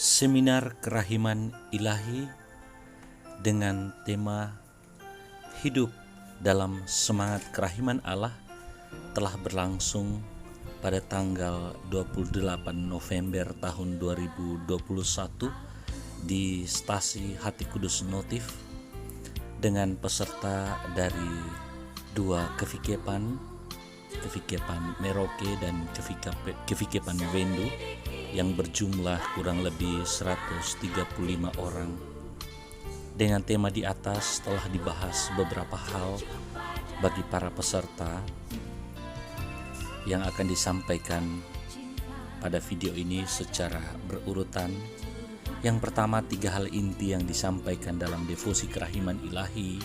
Seminar Kerahiman Ilahi dengan tema Hidup dalam Semangat Kerahiman Allah telah berlangsung pada tanggal 28 November tahun 2021 di Stasi Hati Kudus Notif dengan peserta dari dua kevikepan Merauke dan kevikepan Wendo yang berjumlah kurang lebih 135 orang. Dengan tema di atas telah dibahas beberapa hal bagi para peserta yang akan disampaikan pada video ini secara berurutan. Yang pertama, 3 hal inti yang disampaikan dalam devosi kerahiman ilahi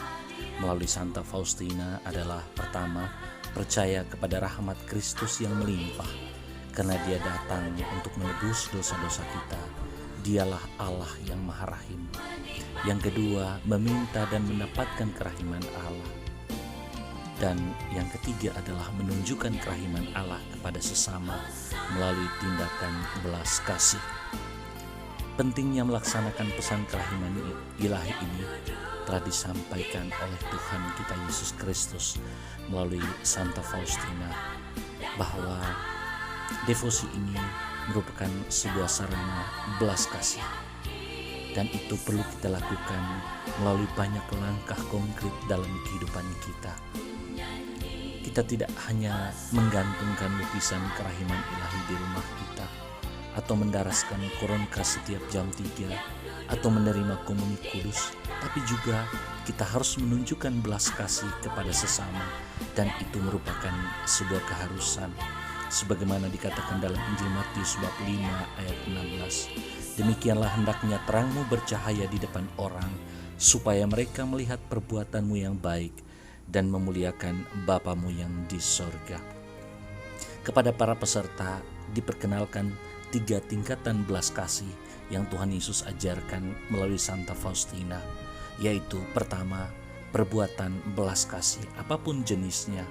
melalui Santa Faustina adalah: pertama, percaya kepada rahmat Kristus yang melimpah karena Dia datang untuk menebus dosa-dosa kita. Dialah Allah yang Maha Rahim. Yang kedua, meminta dan mendapatkan kerahiman Allah. Dan yang ketiga adalah menunjukkan kerahiman Allah kepada sesama melalui tindakan belas kasih. Pentingnya melaksanakan pesan kerahiman ilahi ini telah disampaikan oleh Tuhan kita Yesus Kristus melalui Santa Faustina, bahwa devosi ini merupakan sebuah sarana belas kasih, dan itu perlu kita lakukan melalui banyak langkah konkret dalam kehidupan kita. Kita tidak hanya menggantungkan lukisan kerahiman ilahi di rumah kita, atau mendaraskan koronka setiap jam 3, atau menerima komuni kudus, tapi juga kita harus menunjukkan belas kasih kepada sesama, dan itu merupakan sebuah keharusan. Sebagaimana dikatakan dalam Injil Matius bab 5 ayat 16, demikianlah hendaknya terangmu bercahaya di depan orang, supaya mereka melihat perbuatanmu yang baik dan memuliakan Bapamu yang di sorga. Kepada para peserta diperkenalkan 3 tingkatan belas kasih yang Tuhan Yesus ajarkan melalui Santa Faustina, yaitu pertama, perbuatan belas kasih apapun jenisnya.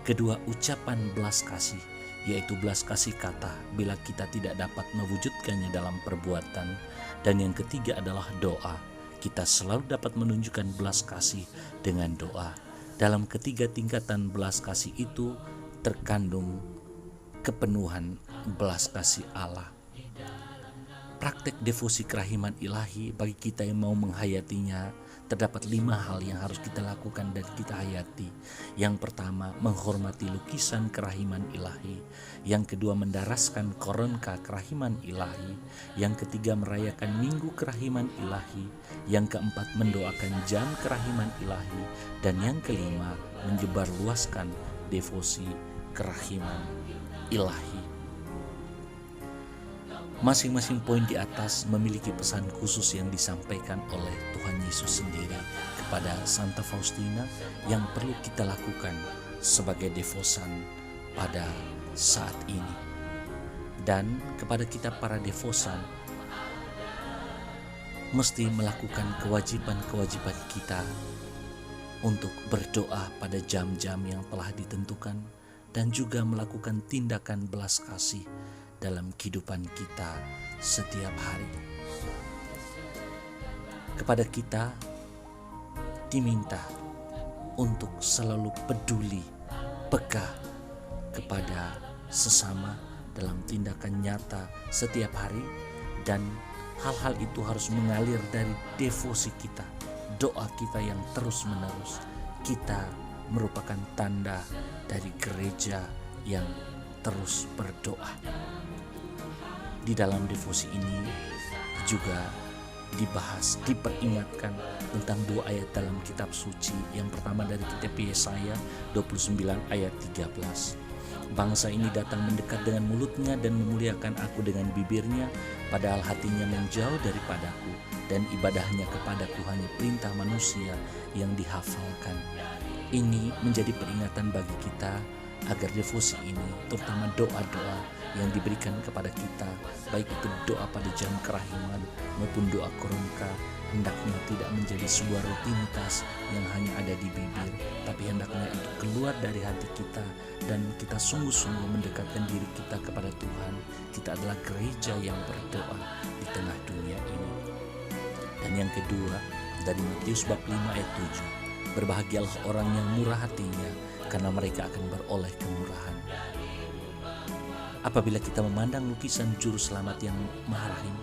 Kedua, ucapan belas kasih, yaitu belas kasih kata bila kita tidak dapat mewujudkannya dalam perbuatan. Dan yang ketiga adalah doa. Kita selalu dapat menunjukkan belas kasih dengan doa. Dalam ketiga tingkatan belas kasih itu terkandung kepenuhan belas kasih Allah. Praktek devosi kerahiman ilahi bagi kita yang mau menghayatinya, terdapat 5 hal yang harus kita lakukan dan kita hayati. Yang pertama, menghormati lukisan kerahiman ilahi. Yang kedua, mendaraskan koronka kerahiman ilahi. Yang ketiga, merayakan minggu kerahiman ilahi. Yang keempat, mendoakan jam kerahiman ilahi. Dan yang kelima, menyebarluaskan devosi kerahiman ilahi. Masing-masing poin di atas memiliki pesan khusus yang disampaikan oleh Tuhan Yesus sendiri kepada Santa Faustina yang perlu kita lakukan sebagai devosan pada saat ini. Dan kepada kita para devosan, mesti melakukan kewajiban-kewajiban kita untuk berdoa pada jam-jam yang telah ditentukan, dan juga melakukan tindakan belas kasih dalam kehidupan kita setiap hari. Kepada kita diminta untuk selalu peduli, peka kepada sesama dalam tindakan nyata setiap hari, dan hal-hal itu harus mengalir dari devosi kita, doa kita yang terus-menerus. Kita merupakan tanda dari gereja yang terus berdoa. Di dalam devosi ini juga dibahas, diperingatkan tentang 2 ayat dalam kitab suci. Yang pertama dari kitab Yesaya 29 ayat 13. Bangsa ini datang mendekat dengan mulutnya dan memuliakan aku dengan bibirnya, padahal hatinya menjauh daripadaku, dan ibadahnya kepadaku hanya perintah manusia yang dihafalkan. Ini menjadi peringatan bagi kita agar devosi ini, terutama doa-doa yang diberikan kepada kita, baik itu doa pada jam kerahiman maupun doa koronka, hendaknya tidak menjadi sebuah rutinitas yang hanya ada di bibir, tapi hendaknya itu keluar dari hati kita dan kita sungguh-sungguh mendekatkan diri kita kepada Tuhan. Kita adalah gereja yang berdoa di tengah dunia ini. Dan yang kedua, dari Matius bab 5 ayat 7, berbahagialah orang yang murah hatinya, karena mereka akan beroleh kemurahan. Apabila kita memandang lukisan juru selamat yang maha rahim,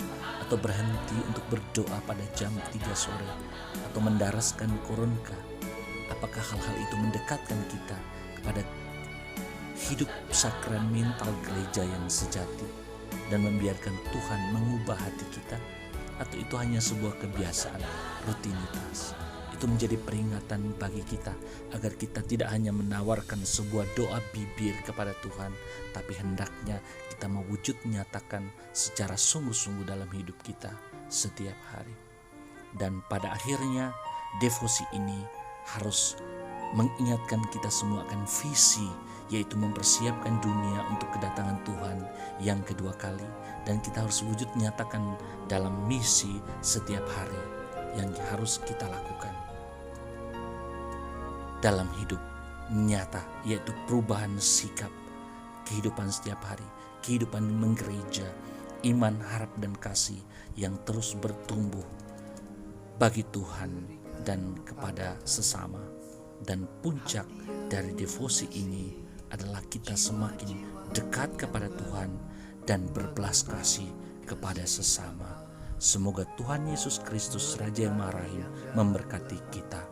atau berhenti untuk berdoa pada jam 3 sore, atau mendaraskan koronka, apakah hal-hal itu mendekatkan kita kepada hidup sakramental gereja yang sejati dan membiarkan Tuhan mengubah hati kita? Atau itu hanya sebuah kebiasaan, rutinitas? Itu menjadi peringatan bagi kita agar kita tidak hanya menawarkan sebuah doa bibir kepada Tuhan, tapi hendaknya kita mewujud nyatakan secara sungguh-sungguh dalam hidup kita setiap hari. Dan pada akhirnya devosi ini harus mengingatkan kita semua akan visi, yaitu mempersiapkan dunia untuk kedatangan Tuhan yang kedua kali. Dan kita harus wujud nyatakan dalam misi setiap hari yang harus kita lakukan dalam hidup nyata, yaitu perubahan sikap, kehidupan setiap hari, kehidupan menggereja, iman, harap, dan kasih yang terus bertumbuh bagi Tuhan dan kepada sesama. Dan puncak dari devosi ini adalah kita semakin dekat kepada Tuhan dan berbelas kasih kepada sesama. Semoga Tuhan Yesus Kristus, Raja yang Maha Rahim, memberkati kita.